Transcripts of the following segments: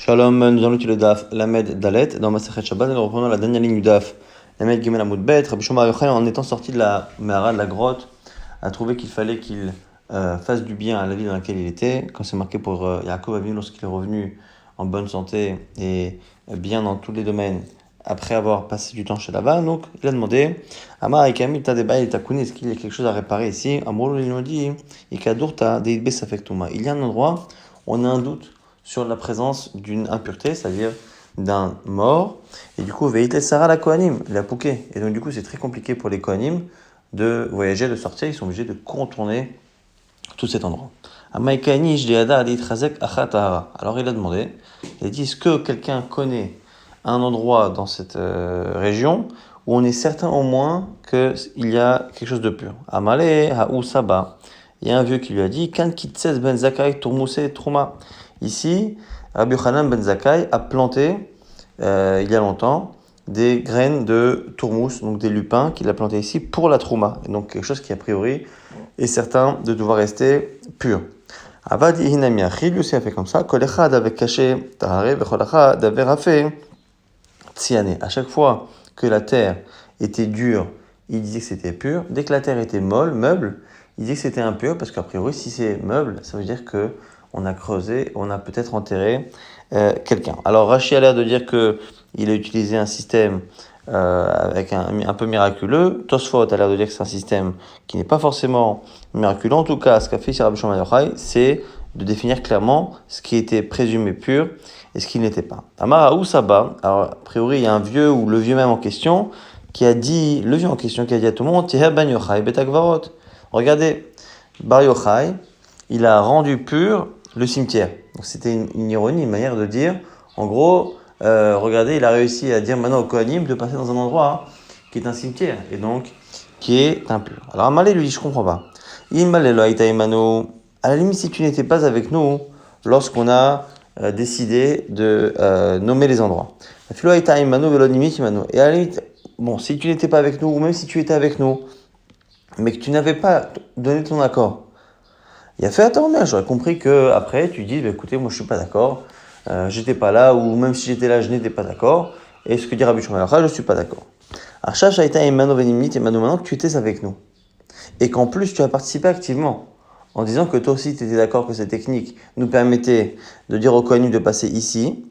Shalom, nous allons étudier le Daf, Lamed Dalet, dans Masechet Shabbat, et nous reprenons la dernière ligne du Daf, Lamed Gimel Amud Bet. Rabbi Shimon Bar Yochai, en étant sorti de la Mehara, de la grotte, a trouvé qu'il fallait qu'il fasse du bien à la ville dans laquelle il était, quand c'est marqué pour Yaakov Avinu lorsqu'il est revenu en bonne santé et bien dans tous les domaines, après avoir passé du temps chez Laban. Donc il a demandé, Amar Ekami Tadeba et Takuni, est-ce qu'il y a quelque chose à réparer ici? Amrolo il nous dit, Ikadurta Deidbe Safektuma. Il y a un endroit où on a un doute sur la présence d'une impureté, c'est-à-dire d'un mort. Et du coup, Veïtel Sarah la Kohanim, il a pouqué. Et donc, du coup, c'est très compliqué pour les Kohanim de voyager, de sortir. Ils sont obligés de contourner tout cet endroit. Alors, il a demandé, il a dit, est-ce que quelqu'un connaît un endroit dans cette région où on est certain au moins qu'il y a quelque chose de pur? Amale, Haou Saba. Il y a un vieux qui lui a dit, Kan Kitses Ben Zakai Tourmousse Trouma. Ici, Rabbi Yochanan Ben Zakkai a planté, il y a longtemps, des graines de tourmousse, donc des lupins, qu'il a planté ici pour la trouma. Et donc quelque chose qui, a priori, est certain de devoir rester pur. Avad Ihinami Achid, lui aussi a fait comme ça. Kolechad avait caché Tahare, Vecholachad avait rafé Tsiané. À chaque fois que la terre était dure, il disait que c'était pur. Dès que la terre était molle, meuble, il disait que c'était impur, parce qu'a priori, si c'est meuble, ça veut dire que on a creusé, on a peut-être enterré quelqu'un. Alors Rashi a l'air de dire qu'il a utilisé un système avec un peu miraculeux. Tosfot a l'air de dire que c'est un système qui n'est pas forcément miraculeux. En tout cas, ce qu'a fait Rabbi Shimon Bar Yochai, c'est de définir clairement ce qui était présumé pur et ce qui n'était pas. Amar Haou Saba, alors a priori il y a un vieux ou le vieux même en question qui a dit, le vieux en question qui a dit à tout le monde, Tihe Ben Yochai Betagvarot. Regardez, Bar Yochai, il a rendu pur le cimetière. Donc c'était une ironie, une manière de dire, en gros, regardez, il a réussi à dire maintenant au Kohanim de passer dans un endroit qui est un cimetière, et donc qui est impur. Alors Amalé lui dit, je comprends pas. À la limite, si tu n'étais pas avec nous lorsqu'on a décidé de nommer les endroits. Et à la limite, bon, si tu n'étais pas avec nous, ou même si tu étais avec nous, mais que tu n'avais pas donné ton accord, il a fait attendre, j'aurais compris que après tu dis, bah, écoutez, moi je suis pas d'accord, j'étais pas là, ou même si j'étais là, je n'étais pas d'accord, et ce que dit Rabbi Shimon Bar Yochai, je suis pas d'accord. Archash a été Emmanuel Venimit, et maintenant que tu étais avec nous, et qu'en plus tu as participé activement, en disant que toi aussi tu étais d'accord que cette technique nous permettait de dire aux Kohanim de passer ici,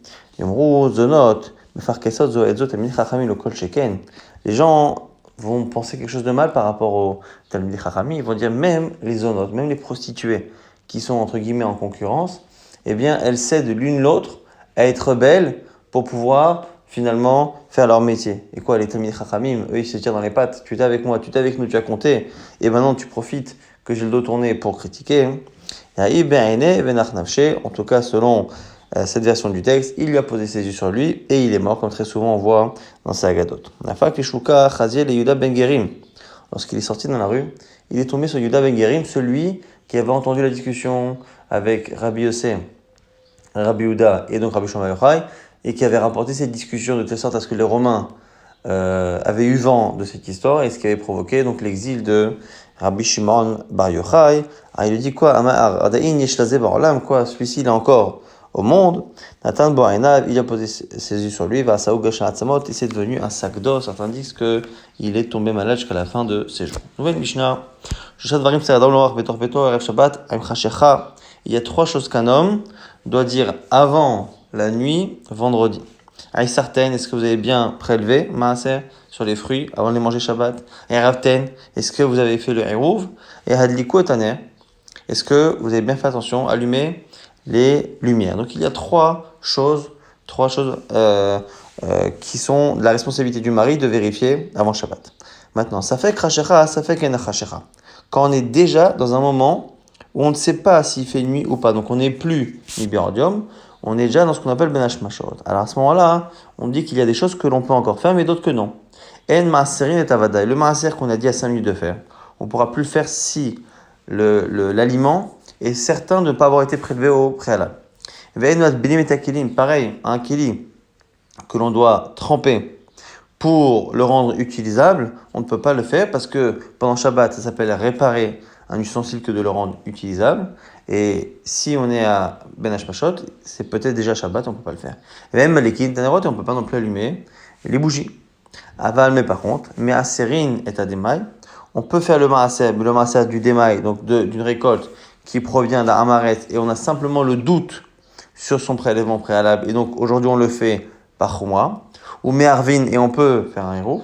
les gens vont penser quelque chose de mal par rapport au Talmidei Chachami, ils vont dire même les zonotes, même les prostituées qui sont entre guillemets en concurrence, eh bien elles cèdent l'une l'autre à être belles pour pouvoir finalement faire leur métier. Et quoi, les Talmidei Chachamim, eux ils se tirent dans les pattes, tu étais avec moi, tu étais avec nous, tu as compté, et maintenant tu profites que j'ai le dos tourné pour critiquer. En tout cas, selon cette version du texte, il lui a posé ses yeux sur lui et il est mort, comme très lorsqu'il est sorti dans la rue, il est tombé sur Yehuda ben Gerim, celui qui avait entendu la discussion avec Rabbi Yossé, Rabbi Yehuda et donc Rabbi Shimon Bar Yochai, et qui avait rapporté cette discussion de telle sorte à ce que les Romains avaient eu vent de cette histoire, et ce qui avait provoqué donc l'exil de Rabbi Shimon Bar Yochai. Alors, il lui dit quoi? Quoi, celui-ci il est encore au monde. Nathan Boainav, il a posé ses yeux sur lui, va à Saoug Atzamot, et c'est devenu un sac d'os. Certains disent qu'il est tombé malade jusqu'à la fin de ses jours. Nouvelle Mishnah. Il y a trois choses qu'un homme doit dire avant la nuit, vendredi. Aïsarten, est-ce que vous avez bien prélevé Maaser sur les fruits avant de les manger Shabbat? Et Ravten, est-ce que vous avez fait le Hérouv? Et Hadliku Taner, est-ce que vous avez bien fait attention, allumer les lumières? Donc il y a trois choses qui sont de la responsabilité du mari de vérifier avant Shabbat. Maintenant, ça fait Krashecha, ça fait Kenachashecha. Quand on est déjà dans un moment où on ne sait pas s'il fait nuit ou pas, donc on n'est plus Libérodium, on est déjà dans ce qu'on appelle Ben Hashmashot. Alors à ce moment-là, on dit qu'il y a des choses que l'on peut encore faire, mais d'autres que non. En Maaserin et Avadaï, le Maaser qu'on a dit à 5 minutes de faire, on ne pourra plus le faire si l'aliment est certain de ne pas avoir été prélevé au préalable. Pareil, un kili que l'on doit tremper pour le rendre utilisable, on ne peut pas le faire parce que pendant Shabbat, ça s'appelle réparer un ustensile que de le rendre utilisable. Et si on est à Ben Hashmashot, c'est peut-être déjà Shabbat, on ne peut pas le faire. Et même Malikin, Tanerot, on ne peut pas non plus allumer les bougies. Aval, mais par contre, mais Aserin est à Démaï, on peut faire le Maaser du Démaï, donc d'une récolte qui provient d'un Amaret, et on a simplement le doute sur son prélèvement préalable, et donc aujourd'hui on le fait par Chouma, ou Meharvin, et on peut faire un héros,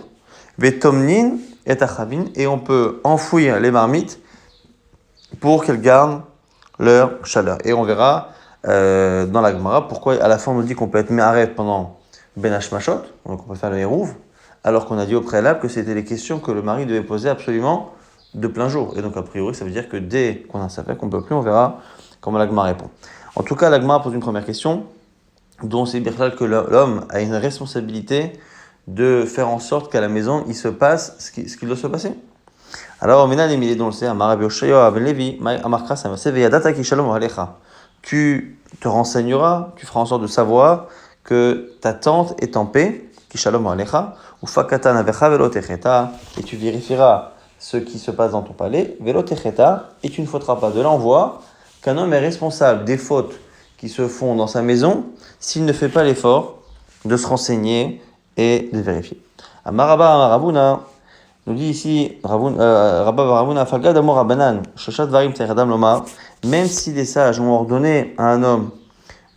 Vetomnin est à Chavin, et on peut enfouir les marmites pour qu'elles gardent leur chaleur. Et on verra dans la Gemara pourquoi à la fin on nous dit qu'on peut être Meharet pendant Ben Hashmashot, donc on peut faire le hérouv, alors qu'on a dit au préalable que c'était les questions que le mari devait poser absolument de plein jour. Et donc a priori ça veut dire que dès qu'on a un safek, on ne peut plus, on verra comment la Gemara répond. En tout cas, la Gemara pose une première question, dont c'est bien que l'homme a une responsabilité de faire en sorte qu'à la maison, il se passe ce qu'il doit se passer. Alors, tu te renseigneras, tu feras en sorte de savoir que ta tante est en paix, et tu vérifieras ce qui se passe dans ton palais, et tu ne fauteras pas. De là, on voit qu'un homme est responsable des fautes qui se font dans sa maison s'il ne fait pas l'effort de se renseigner et de vérifier. Amaraba Amarabuna nous dit ici Rabba Baramuna Falga d'Amor Rabanan Shoshat Varim Teradam Lomar, même si les sages ont ordonné à un homme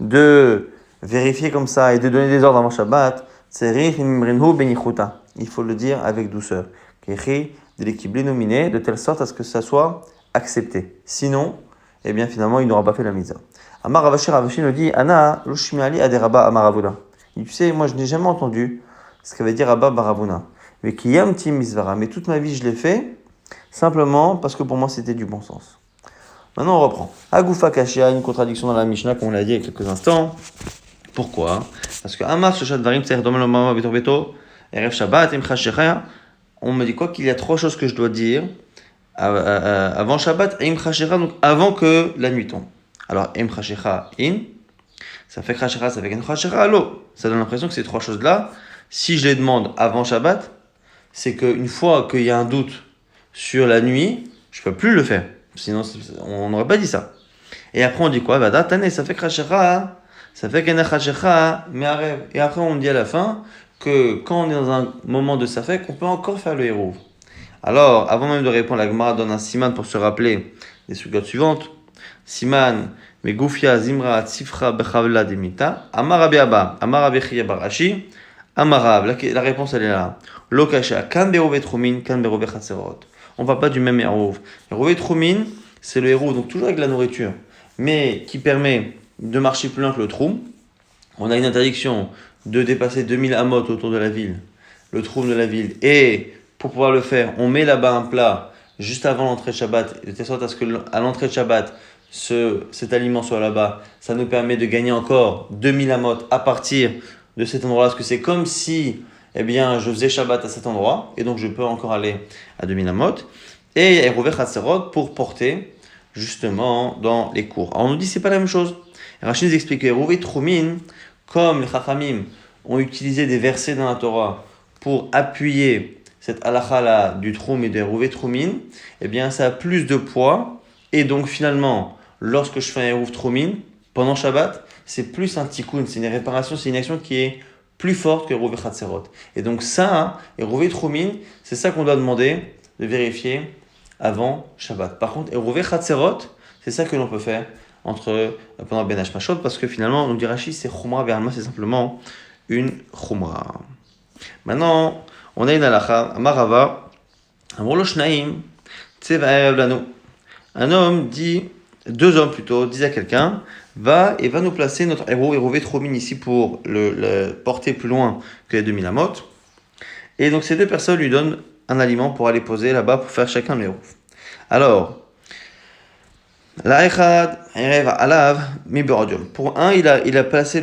de vérifier comme ça et de donner des ordres avant Shabbat, il faut le dire avec douceur, de telle sorte à ce que ça soit accepté. Sinon, eh bien finalement, il n'aura pas fait la mitzvah. Amar Ravashi nous dit Ana Lushmiali Aderaba Amaravuna. Tu sais, moi je n'ai jamais entendu ce qu'avait dit Rabba Baravuna. Mais mais toute ma vie je l'ai fait simplement parce que pour moi c'était du bon sens. Maintenant on reprend. Agoufa Kashia, une contradiction dans la Mishnah comme on l'a dit il y a quelques instants. Pourquoi? Parce que Amar Shoshat Varim Tser Domel Mama Betor Beto Erev Shabbat Im Chashechaya. On me dit quoi? Qu'il y a trois choses que je dois dire avant Shabbat Im Chashechaya, donc avant que la nuit tombe. Alors Im Chashechaya In, ça fait Chashechaya, ça fait Im Chashechaya Lo. Ça donne l'impression que ces trois choses-là, si je les demande avant Shabbat, c'est qu'une fois qu'il y a un doute sur la nuit, je ne peux plus le faire. Sinon, on n'aurait pas dit ça. Et après, on dit quoi? Ça fait Krashera, ça fait Kenachashera, mais arrête. Et après, on dit à la fin que quand on est dans un moment de Safek, on peut encore faire le héros. Alors, avant même de répondre, la Gemara donne un siman pour se rappeler les sugotes suivantes. Siman, Megufia, Zimra, Tzifra, Bechavla, Demita, Amarabi Abba, Amarabi Chia Barashi, Amarav, la réponse elle est là. Lokasha, kan berove trumin, kan berove chatserot. On ne parle pas du même hérouv. Hérouv trumin, c'est le hérouv, donc toujours avec la nourriture, mais qui permet de marcher plus loin que le troum. On a une interdiction de dépasser 2000 amot autour de la ville, le troum de la ville. Et pour pouvoir le faire, on met là-bas un plat juste avant l'entrée de Shabbat, de telle sorte à ce qu'à l'entrée de Shabbat, cet aliment soit là-bas. Ça nous permet de gagner encore 2000 amot à partir de cet endroit-là, parce que c'est comme si eh bien, je faisais Shabbat à cet endroit, et donc je peux encore aller à 2000 amot, et Hérouvé Chatserot pour porter justement dans les cours. Alors on nous dit c'est pas la même chose. Rachid nous explique que Hérouvé Troumin, comme les Chachamim ont utilisé des versets dans la Torah pour appuyer cette halakha-là du Troum et de Hérouvé Troumin, eh bien ça a plus de poids, et donc finalement, lorsque je fais un Hérouvé Troumin, pendant Shabbat, c'est plus un tikkun, c'est une réparation, c'est une action qui est plus forte que Hérouvé Chatserot. Et donc ça, Hérouvé Troumin, c'est ça qu'on doit demander de vérifier avant Shabbat. Par contre, Hérouvé Chatserot, c'est ça que l'on peut faire pendant Ben Hashmashot, parce que finalement, on dit Rashi, c'est Chumra, Veralma, c'est simplement une Chumra. Maintenant, on a une halakha, Amarava, Amrolo Shnaim, Tseva Erev Lanu. Un homme dit, deux hommes plutôt, disent à quelqu'un, va nous placer notre héros Hérouvé Troumin ici pour le porter plus loin que les 2000 amot. Et donc ces deux personnes lui donnent un aliment pour aller poser là-bas pour faire chacun le héros. Alors, la echad erev alav mi berodium. Pour un, il a placé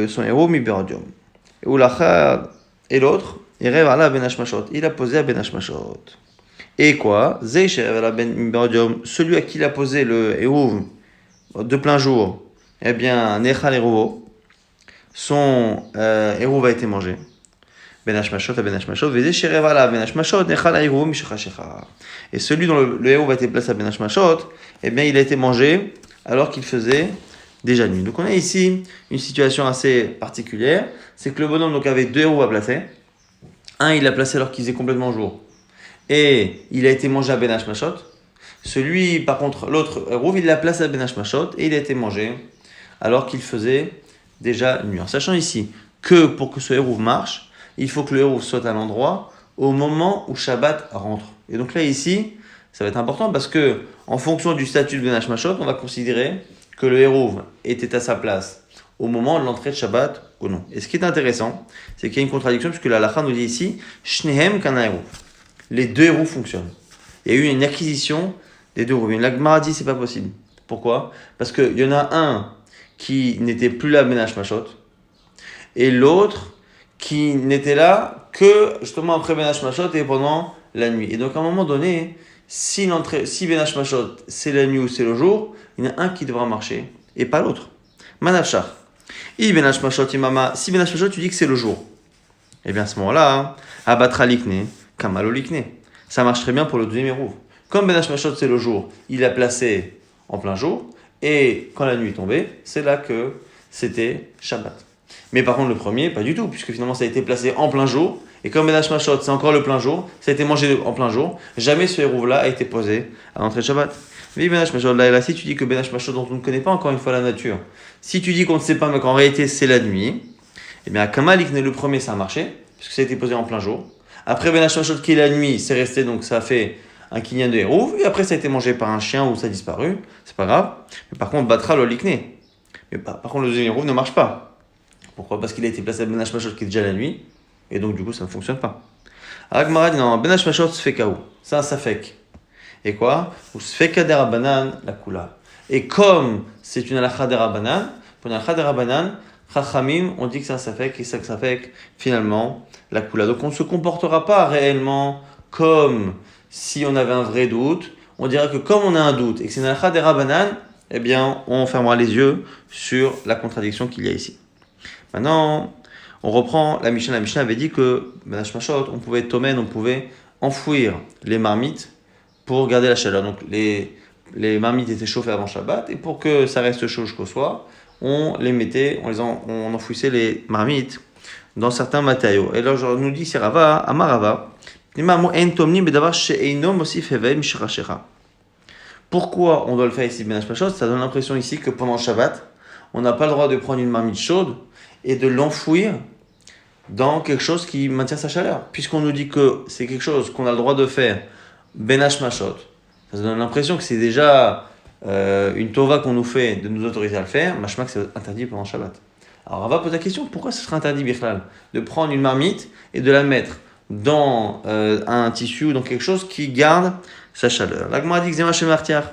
son héros mi berodium. Ou l'achad et l'autre, erev alav ben hashmashot. Il a posé à ben hashmashot. Et quoi? Zeish erev alav ben mi berodium. Celui à qui il a posé le héros de plein jour, eh bien, Nechal Hérouvo, son héros a été mangé. Ben Hashmashot à Ben Hashmashot, Vézé Sherevala, Ben Hashmashot, Nechal Hérouvo, Mishachashecha. Et celui dont le héros a été placé à Ben Hashmashot, eh bien, il a été mangé alors qu'il faisait déjà nuit. Donc on a ici une situation assez particulière, c'est que le bonhomme donc, avait 2 héros à placer. Un, il l'a placé alors qu'il faisait complètement jour. Et il a été mangé à Ben Hashmashot. Celui, par contre, l'autre héros, il l'a placé à Ben Hashmashot et il a été mangé alors qu'il faisait déjà nuit. En sachant ici que pour que ce héros marche, il faut que le héros soit à l'endroit au moment où Shabbat rentre. Et donc là, ici, ça va être important parce que en fonction du statut de Ben Hashmashot, on va considérer que le héros était à sa place au moment de l'entrée de Shabbat ou non. Et ce qui est intéressant, c'est qu'il y a une contradiction puisque la halakha nous dit ici Shnehem kana héros. Les 2 héros fonctionnent. Il y a eu une acquisition des 2 héros. La Gemara dit c'est pas possible. Pourquoi? Parce qu'il y en a un qui n'était plus là Ben Hashmashot et l'autre qui n'était là que justement après Ben Hashmashot et pendant la nuit. Et donc à un moment donné, si Ben Hashmashot c'est la nuit ou c'est le jour, il y en a un qui devra marcher et pas l'autre. Manafshar. Si Ben Hashmashot tu dis que c'est le jour, et bien à ce moment-là, Abatra likne, Kamalo likne. Ça marche très bien pour le deuxième héros. Comme Ben Hashmashot c'est le jour, il l'a placé en plein jour, et quand la nuit est tombée, c'est là que c'était Shabbat. Mais par contre le premier, pas du tout, puisque finalement ça a été placé en plein jour, et comme Ben Hashmashot c'est encore le plein jour, ça a été mangé en plein jour, jamais ce héros-là a été posé à l'entrée de Shabbat. Mais Ben Hashmashot, là, si tu dis que Ben Hashmashot dont on ne connaît pas encore une fois la nature, si tu dis qu'on ne sait pas mais qu'en réalité c'est la nuit, eh bien Kamal Ikne le premier ça a marché, puisque ça a été posé en plein jour. Après Ben Hashmashot qui est la nuit, c'est resté, donc ça a fait un kinyan de héros, et après ça a été mangé par un chien ou ça a disparu, c'est pas grave. Mais par contre, Batra le Likne. Mais par contre, le deuxième héros ne marche pas. Pourquoi? Parce qu'il a été placé à Ben Hashmashot qui est déjà la nuit, et donc du coup ça ne fonctionne pas. Agmara dit non, Ben Hashmashot se fait KO. C'est un safek. Et quoi? Ou se fait kaderabanan la kula. Et comme c'est une halakha derabanan, pour une halakha derabanan, Chachamim, on dit que c'est un safek, et ça safek, finalement, la kula. Donc on ne se comportera pas réellement comme si on avait un vrai doute. On dira que comme on a un doute et que c'est une halakha derabanan, eh bien, on fermera les yeux sur la contradiction qu'il y a ici. Maintenant, on reprend la Mishnah. La Mishnah avait dit que, Ben Hashmashot, on pouvait tomen, on pouvait enfouir les marmites pour garder la chaleur. Donc les marmites étaient chauffées avant Shabbat, et pour que ça reste chaud jusqu'au soir, on les mettait, on enfouissait les marmites dans certains matériaux. Et là, je nous dit, c'est Rava, Amarava, pourquoi on doit le faire ici, Ben Hashmashot? Ça donne l'impression ici que pendant Shabbat, on n'a pas le droit de prendre une marmite chaude et de l'enfouir dans quelque chose qui maintient sa chaleur. Puisqu'on nous dit que c'est quelque chose qu'on a le droit de faire Ben Hashmashot, ça donne l'impression que c'est déjà une tova qu'on nous fait de nous autoriser à le faire, mashma que c'est interdit pendant Shabbat. Alors on va poser la question, pourquoi ce serait interdit, Bichlal, de prendre une marmite et de la mettre dans un tissu ou dans quelque chose qui garde sa chaleur? La Gemara dit que Zema chez Martiar,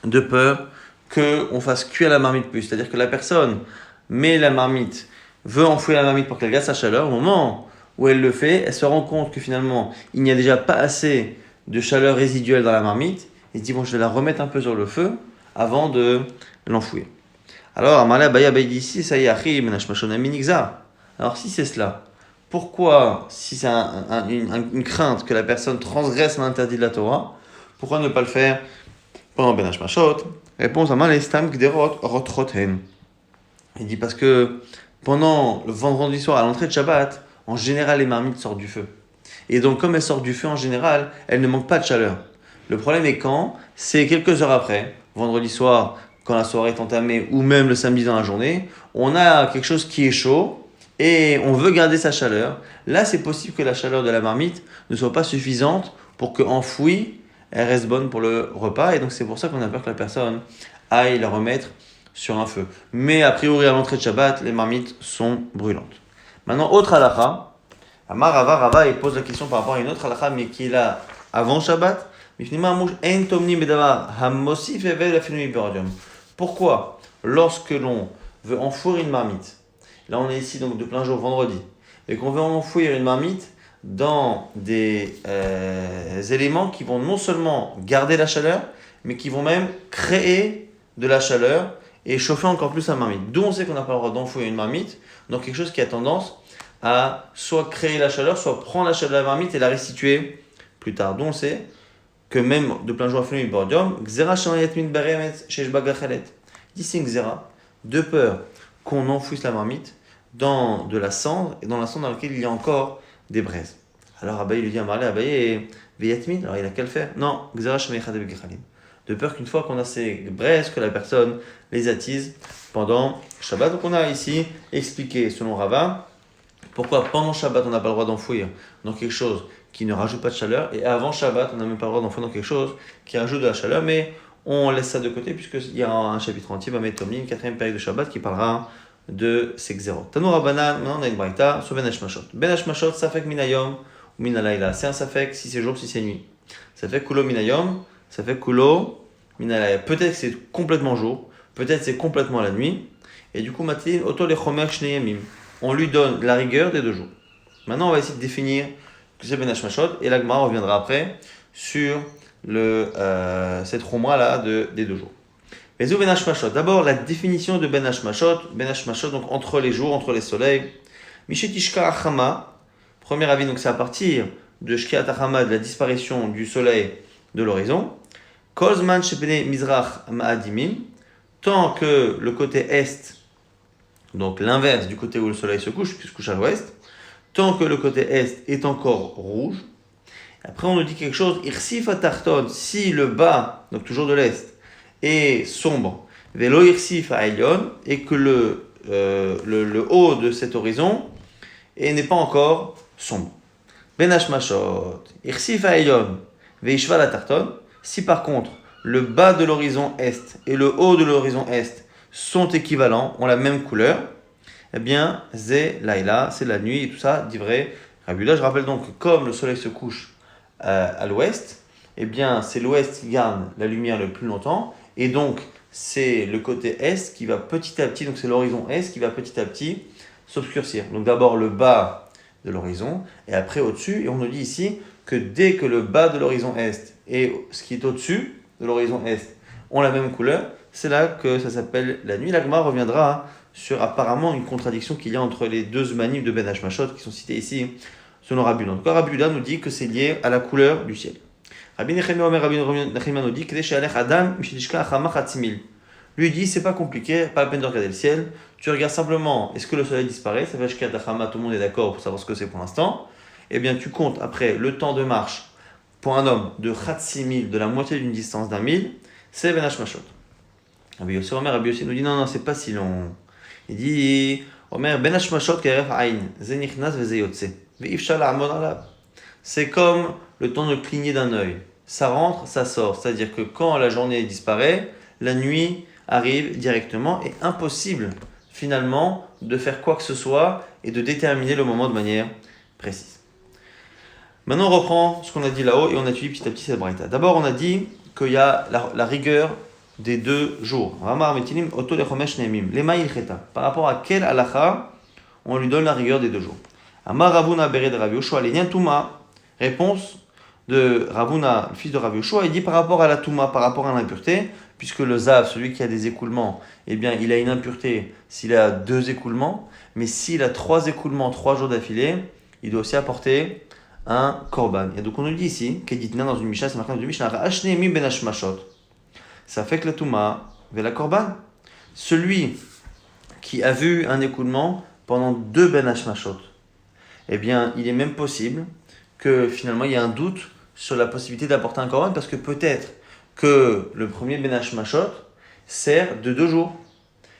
de peur qu'on fasse cuire la marmite plus. C'est-à-dire que la personne met la marmite, veut enfouir la marmite pour qu'elle garde sa chaleur. Au moment où elle le fait, elle se rend compte que finalement, il n'y a déjà pas assez de chaleur résiduelle dans la marmite. Il se dit, bon, je vais la remettre un peu sur le feu avant de l'enfouir. Alors, Amala Baya Baïdi ici, ça y est, alors si c'est cela, pourquoi, si c'est une crainte que la personne transgresse l'interdit de la Torah, pourquoi ne pas le faire pendant Ben Hashmashot? Réponse à Malestam Gderot Rotroten. Il dit parce que pendant le vendredi soir, à l'entrée de Shabbat, en général, les marmites sortent du feu. Et donc, comme elles sortent du feu en général, elles ne manquent pas de chaleur. Le problème est quand c'est quelques heures après, vendredi soir, quand la soirée est entamée, ou même le samedi dans la journée, on a quelque chose qui est chaud et on veut garder sa chaleur. Là, c'est possible que la chaleur de la marmite ne soit pas suffisante pour qu'enfouie, elle reste bonne pour le repas. Et donc, c'est pour ça qu'on a peur que la personne aille la remettre sur un feu. Mais a priori, à l'entrée de Shabbat, les marmites sont brûlantes. Maintenant, autre halakha. Rava, il pose la question par rapport à une autre halakha, mais qui est là avant Shabbat. Pourquoi, lorsque l'on veut enfouir une marmite, là on est ici donc de plein jour vendredi, et qu'on veut enfouir une marmite dans des éléments qui vont non seulement garder la chaleur, mais qui vont même créer de la chaleur et chauffer encore plus la marmite. D'où on sait qu'on n'a pas le droit d'enfouir une marmite dans quelque chose qui a tendance à soit créer la chaleur, soit prendre la chaleur de la marmite et la restituer plus tard. D'où on sait que même de plein jour à fenouil bordium, Xera Shamayatmin Beremet Sheshba Gachalet. Il dit c'est une Xera, de peur qu'on enfouisse la marmite dans de la cendre, et dans la cendre dans laquelle il y a encore des braises. Alors Abaye lui dit à Marley, Abaye, Veyatmin, alors il a qu'à le faire. Non, Xera Shamayatmin Bechalim. De peur qu'une fois qu'on a ces braises, que la personne les attise pendant Shabbat. Donc on a ici expliqué, selon Rava, pourquoi pendant Shabbat on n'a pas le droit d'enfouir dans quelque chose qui ne rajoute pas de chaleur, et avant Shabbat on n'a même pas le droit d'enfouir dans quelque chose qui rajoute de la chaleur, mais on laisse ça de côté puisqu'il y a un chapitre entier, Bamet Tomlin, 4e période de Shabbat, qui parlera de ces xérot. Tanou Rabbanan, maintenant on a une braïta sur Ben Hashmashot. Ben Hashmashot, ça fait que minayom ou minalayla. C'est un safek si c'est jour, si c'est nuit. Ça fait kulo minayom, ça fait kulo minalayla. Peut-être que c'est complètement jour, peut-être que c'est complètement la nuit, et du coup, Matin, Oto le Chomer Shneyamim. On lui donne la rigueur des 2 jours. Maintenant, on va essayer de définir que c'est Ben Hashmashot, et la Gemara reviendra après sur cette Chomra là des 2 jours. Mais où Ben Hashmashot? D'abord, la définition de Ben Hashmashot. Ben Hashmashot, donc entre les jours, entre les soleils. Mishetishka Achama, premier avis, donc c'est à partir de Shkiat Achama, de la disparition du soleil de l'horizon. Kozman Shepene Mizrach Ma'adimim, tant que le côté est, donc l'inverse du côté où le soleil se couche, puisqu'il se couche à l'ouest, tant que le côté est est encore rouge. Après, on nous dit quelque chose, Irsif Atarton, si le bas, donc toujours de l'est, est sombre, Velo Irsif Aelion, et que le haut de cet horizon n'est pas encore sombre. Ben Hashmashot, Irsif Aelion, Veishval Atarton, si par contre, le bas de l'horizon est et le haut de l'horizon est sont équivalents, ont la même couleur, eh bien, Zé Laïla, c'est la nuit et tout ça, dit vrai. Rabbi, je rappelle donc que comme le soleil se couche à l'ouest, eh bien, c'est l'ouest qui garde la lumière le plus longtemps, et donc c'est le côté est qui va petit à petit, donc c'est l'horizon est qui va petit à petit s'obscurcir. Donc d'abord le bas de l'horizon, et après au-dessus, et on nous dit ici que dès que le bas de l'horizon est et ce qui est au-dessus de l'horizon est ont la même couleur, c'est là que ça s'appelle la nuit. La Gemara reviendra sur apparemment une contradiction qu'il y a entre les 2 manifs de Ben Hashmashot qui sont cités ici selon Rabbi Uda. En tout cas, Rabbi Uda nous dit que c'est lié à la couleur du ciel. Rabbi Nechemia Omer, Rabbi Nechemia nous dit que Adam lui dit c'est pas compliqué, pas la peine de regarder le ciel. Tu regardes simplement est-ce que le soleil disparaît, ça fait jusqu'à Dachama, tout le monde est d'accord pour savoir ce que c'est pour l'instant. Eh bien, tu comptes après le temps de marche pour un homme de Khatsimil, de la moitié d'une distance d'un mille, c'est Ben Hashmashot. Rabbi Yossi Omer, Rabbi Yossi nous dit non, c'est pas si long. Il dit Omer Ben Hashmashot keref aïn, ze nichnas ve ze yotze, ve ifshal la'amod alav. C'est comme le temps de cligner d'un œil. Ça rentre, ça sort. C'est-à-dire que quand la journée disparaît, la nuit arrive directement et impossible finalement de faire quoi que ce soit et de déterminer le moment de manière précise. Maintenant, on reprend ce qu'on a dit là-haut et on a étudie petit à petit cette braïta. D'abord, on a dit qu'il y a la rigueur des 2 jours. Par rapport à quel halacha on lui donne la rigueur des 2 jours. Amar Ravuna Bered Rav Yoshua Lenyan Touma. Réponse de Ravuna, le fils de Rav Yoshua, il dit par rapport à la Touma, par rapport à l'impureté, puisque le Zav, celui qui a des écoulements, eh bien, il a une impureté s'il a 2 écoulements, mais s'il a 3 écoulements 3 jours d'affilée, il doit aussi apporter un korban. Et donc on nous dit ici, Keditna dans une Mishnah, c'est marqué dans une Mishnah, Ashne mi ben hashmashot. Ça fait que la Touma vers la korban. Celui qui a vu un écoulement pendant 2 ben hashmashot, eh bien, il est même possible que finalement il y ait un doute sur la possibilité d'apporter un korban, parce que peut-être que le premier ben hashmashot sert de 2 jours.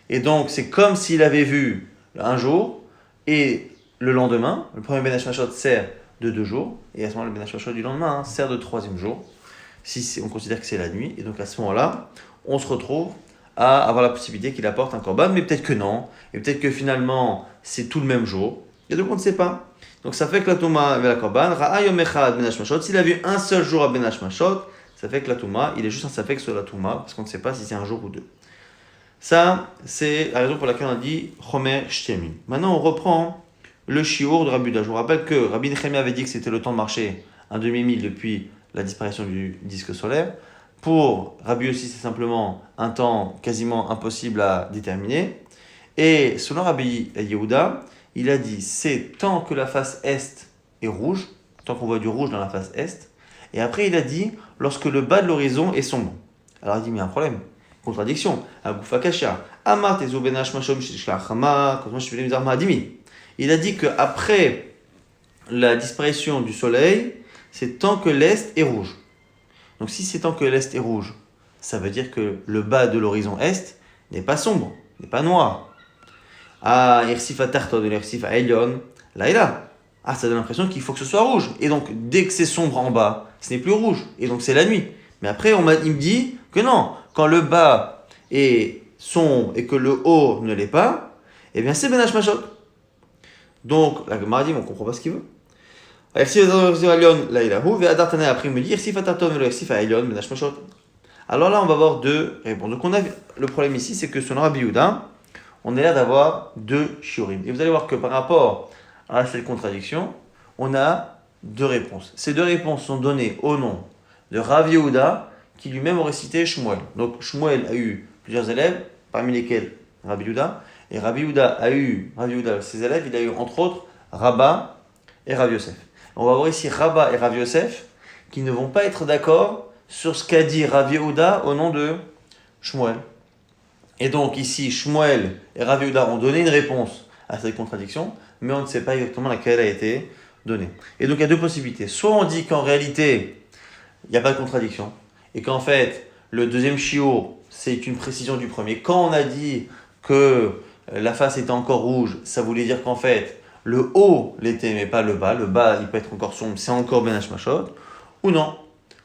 Et donc c'est comme s'il avait vu un jour, et le lendemain, le premier ben hashmashot sert de 2 jours, et à ce moment-là, le ben hashmashot du lendemain sert de 3e jour, si on considère que c'est la nuit, et donc à ce moment-là, on se retrouve à avoir la possibilité qu'il apporte un korban, mais peut-être que non, et peut-être que finalement c'est tout le même jour, et donc on ne sait pas. Donc ça fait que la Touma avec la korban, Ra'ayom Echad Ben Hashmashot, s'il a vu un seul jour à Ben Hashmashot, ça fait que la Touma, il est juste un safek sur la Touma, parce qu'on ne sait pas si c'est un jour ou 2. Ça, c'est la raison pour laquelle on a dit Chomer Shtemi. Maintenant, on reprend le shiur de Rabbi Uda. Je vous rappelle que Rabbi Nechemia avait dit que c'était le temps de marcher un demi-mille depuis la disparition du disque solaire. Pour Rabbi aussi, c'est simplement un temps quasiment impossible à déterminer. Et selon Rabbi Yehuda, il a dit c'est tant que la face est rouge, tant qu'on voit du rouge dans la face est, Et après, il a dit lorsque le bas de l'horizon est sombre. Alors il dit, mais il y a un problème. Contradiction. Il a dit qu'après la disparition du soleil, c'est tant que l'est est rouge. Donc si c'est tant que l'est est rouge, ça veut dire que le bas de l'horizon est n'est pas sombre, n'est pas noir. Ah, Irsifa Tarton, Irsifa Elion, là et là. Ah, ça donne l'impression qu'il faut que ce soit rouge. Et donc, dès que c'est sombre en bas, ce n'est plus rouge. Et donc, c'est la nuit. Mais après, il me dit que non. Quand le bas est sombre et que le haut ne l'est pas, eh bien, c'est Ben Hashmashot. Donc, la Gemara dit, on ne comprend pas ce qu'il veut. Après, il me dit, Irsifa Tarton, Irsifa Elion, Ben Hashmashot. Alors là, on va avoir deux réponses. Donc, le problème ici, c'est que selon Rabbi Yehuda, on est là d'avoir deux shiurim. Et vous allez voir que par rapport à cette contradiction, on a deux réponses. Ces deux réponses sont données au nom de Rav Yehuda, qui lui-même aurait cité Shmuel. Donc Shmuel a eu plusieurs élèves, parmi lesquels Rabbi Yehuda. Et Rabbi Yehuda ses élèves, il a eu entre autres Rabba et Rav Yosef. On va voir ici Rabba et Rav Yosef qui ne vont pas être d'accord sur ce qu'a dit Rav Yehuda au nom de Shmuel. Et donc ici, Shmuel et Rav Yehuda ont donné une réponse à cette contradiction, mais on ne sait pas exactement laquelle a été donnée. Et donc il y a deux possibilités. Soit on dit qu'en réalité, il n'y a pas de contradiction, et qu'en fait, le deuxième shiur, c'est une précision du premier. Quand on a dit que la face était encore rouge, ça voulait dire qu'en fait, le haut l'était, mais pas le bas. Le bas, il peut être encore sombre, c'est encore Ben Hashmashot. Ou non.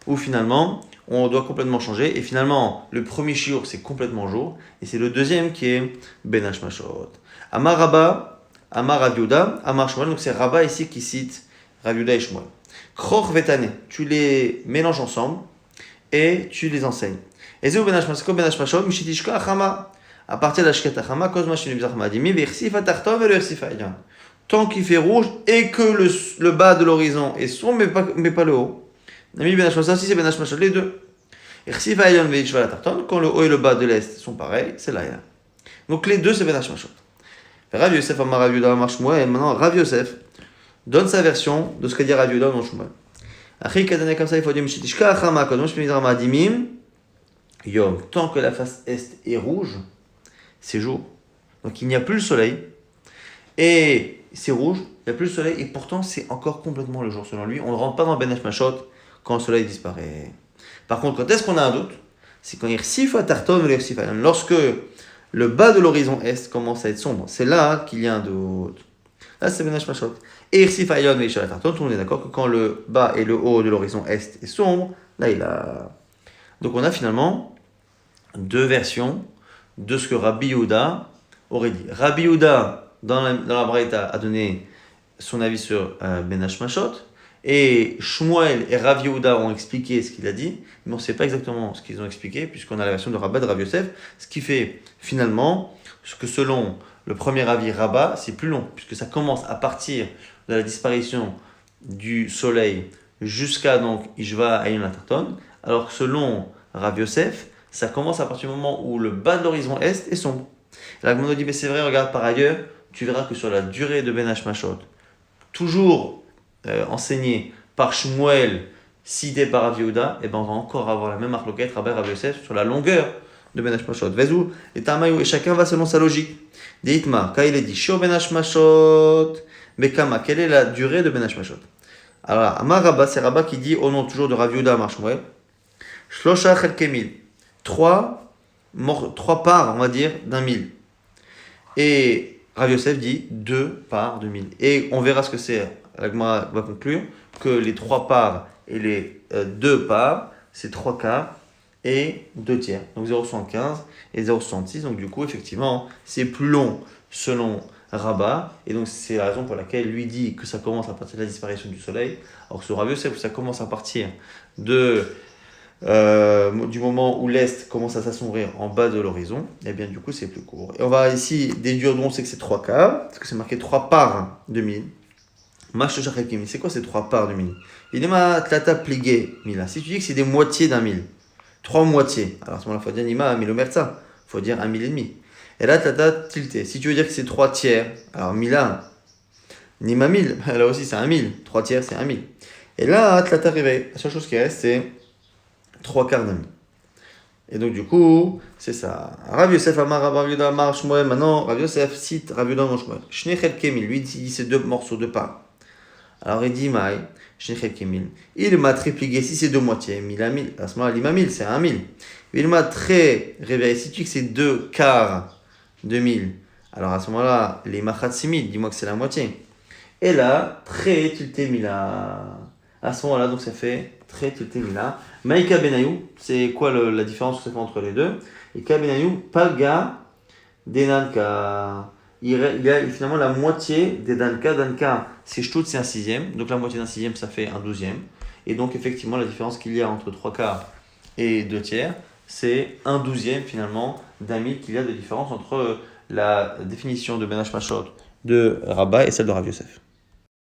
Ou finalement, on doit complètement changer. Et finalement, le premier shiur, c'est complètement jour. Et c'est le deuxième qui est Ben Hashmashot. Amar Rabba, Amar Rav Yehuda, Amar Shmuel. Donc c'est Rabba ici qui cite Rav Yehuda et Shmuel. Kroch vetane. Tu les mélanges ensemble et tu les enseignes. Et c'est Ben Hashmashot, Mishitishka Achama. À partir de la Shket Achama, Kozma Shinu Bizarchama Adimi, Versifa Tartov et le Versifa Elion. Tant qu'il fait rouge et que le bas de l'horizon est sombre, mais pas le haut. Nami Ben Hashmashot, si c'est Ben Hashmashot, les deux. Versifa Elion Veishva la Tarton, quand le haut et le bas de l'est sont pareils, c'est là. Donc les deux, c'est Ben Hashmashot. Rav Yosef Amar Rav Yehuda Amar Shmuel, et maintenant Rav Yosef donne sa version de ce qu'a dit Rav Yehuda dans Shmuel. Achri kadane comme ça, il faut dire Mishitishka Achama, Kodom Shmizrama Adimim, Yom, tant que la face est est rouge, c'est jour. Donc il n'y a plus le soleil, et c'est rouge, il n'y a plus le soleil, et pourtant c'est encore complètement le jour selon lui. On ne rentre pas dans Ben Hashmashot quand le soleil disparaît. Par contre, quand est-ce qu'on a un doute? C'est quand il Irsifa Tarton ou Irsifa Elion. Lorsque le bas de l'horizon est commence à être sombre, c'est là qu'il y a un doute. Là, c'est Ben Hashmashot. Et Irsifa Elion et Tarton, tout le monde est d'accord que quand le bas et le haut de l'horizon est sombre, là il a. Donc on a finalement deux versions de ce que Rabbi Yehuda aurait dit. Rabbi Yehuda, dans la Braïta, a donné son avis sur Ben Hashmashot, et Shmuel et Rav Yehuda ont expliqué ce qu'il a dit, mais on ne sait pas exactement ce qu'ils ont expliqué, puisqu'on a la version de Rabba de Rav Yosef, ce qui fait finalement que selon le premier avis Rabba, c'est plus long, puisque ça commence à partir de la disparition du soleil jusqu'à donc Ishva Ayin Latarton, alors que selon Rav Yosef, ça commence à partir du moment où le bas de l'horizon est sombre. La Gemara dit, mais c'est vrai, regarde par ailleurs, tu verras que sur la durée de Ben Hashmashot, toujours enseigné par Shmuel, cité par Rav Yehuda, et ben on va encore avoir la même marloquette, Rabbi Rav Yosef, sur la longueur de Ben Hashmashot. Vezou, et Tamayu, et chacun va selon sa logique. Deitma, quand il est dit, Shio Ben Hashmashot, Bekama, quelle est la durée de Ben Hashmashot? Alors, Amar Rabba, c'est Rabba qui dit, au nom toujours de Rav Yehuda, Amar Shmuel, Shlosha Chelke Mil, trois parts, on va dire, d'un mille. Et Rav Yosef dit 2 parts de 1000. Et on verra ce que c'est. La Gemara va conclure que les 3 parts et les 2 parts, c'est 3 quarts et 2 tiers. Donc 0,75 et 0,66. Donc du coup, effectivement, c'est plus long selon Rabba. Et donc c'est la raison pour laquelle lui dit que ça commence à partir de la disparition du soleil. Alors que sur Rav Yosef, ça commence à partir du moment où l'est commence à s'assombrir en bas de l'horizon, et bien du coup c'est plus court. Et on va ici déduire d'où on sait que c'est 3 quarts, parce que c'est marqué 3 parts de 1000. C'est quoi ces 3 parts de 1000? Il est ma tlata pligé 1000. Si tu dis que c'est des moitiés d'un 1000, 3 moitiés, alors à ce moment-là, il faut dire nima milomerza, il faut dire 1 000 et demi. Et là, tlata tilté. Si tu veux dire que c'est 3 tiers, alors mila, nima 1000, là aussi c'est 1 000, 3 tiers c'est 1 000. Et là, tu l'as arrivé. La seule chose qui reste, c'est 3/4 d'un mille. Et donc, du coup, c'est ça. Rav Yosef Amar Rav Yehuda Amar Shmuel. Maintenant, Rav Yosef cite Rav Yehuda Amar Shmuel. Shnei Chet Kemil, lui, il dit c'est deux morceaux de pain. Alors, il dit Maï, Shnei Chet Kemil. Il m'a tripligué si c'est deux moitiés. Mille à mille. À ce moment-là, il m'a mille, c'est un mille. Il m'a très réveillé. Si tu dis que c'est 2/4 de mille, alors à ce moment-là, les Machatsimil, dis-moi que c'est la moitié. Et là, très tilté mila. À ce moment-là, donc ça fait très tilté mila. Maïka Benayou, c'est quoi la différence que ça fait entre les deux? Et Ka Benayou, Palga Denanka. Il y a finalement la moitié des Danka. Danka, c'est Shtut, c'est un sixième. Donc la moitié d'un sixième, ça fait un douzième. Et donc effectivement, la différence qu'il y a entre 3/4 et 2/3, c'est un douzième finalement d'un mille qu'il y a de différence entre la définition de Ben Mashot de Rabbah et celle de Rav Yosef.